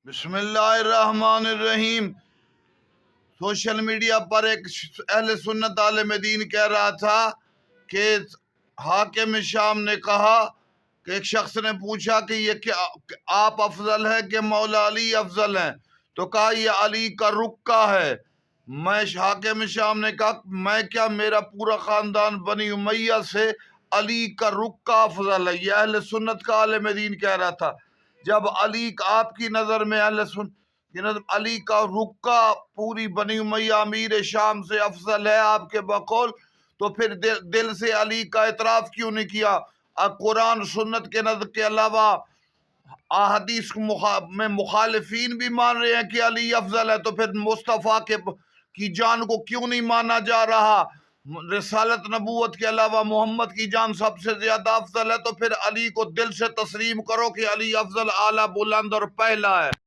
بسم اللہ الرحمن الرحیم۔ سوشل میڈیا پر ایک اہل سنت عالم دین کہہ رہا تھا کہ حاکم شام نے کہا کہ ایک شخص نے پوچھا کہ یہ کیا آپ افضل ہے کہ مولا علی افضل ہیں، تو کہا یہ علی کا رکا ہے۔ حاکم شام نے کہا میں کیا، میرا پورا خاندان بنی امیہ سے علی کا رکا افضل ہے۔ یہ اہل سنت کا عالم دین کہہ رہا تھا۔ جب علی آپ کی نظر میں علی کا رکا پوری بنی امیہ امیر شام سے افضل ہے آپ کے بقول، تو پھر دل سے علی کا اعتراف کیوں نہیں کیا؟ قرآن سنت کے نظر کے علاوہ احادیث میں مخالفین بھی مان رہے ہیں کہ علی افضل ہے، تو پھر مصطفیٰ کی جان کو کیوں نہیں مانا جا رہا؟ رسالت نبوت کے علاوہ محمد کی جان سب سے زیادہ افضل ہے، تو پھر علی کو دل سے تسلیم کرو کہ علی افضل، اعلیٰ، بلند اور پہلا ہے۔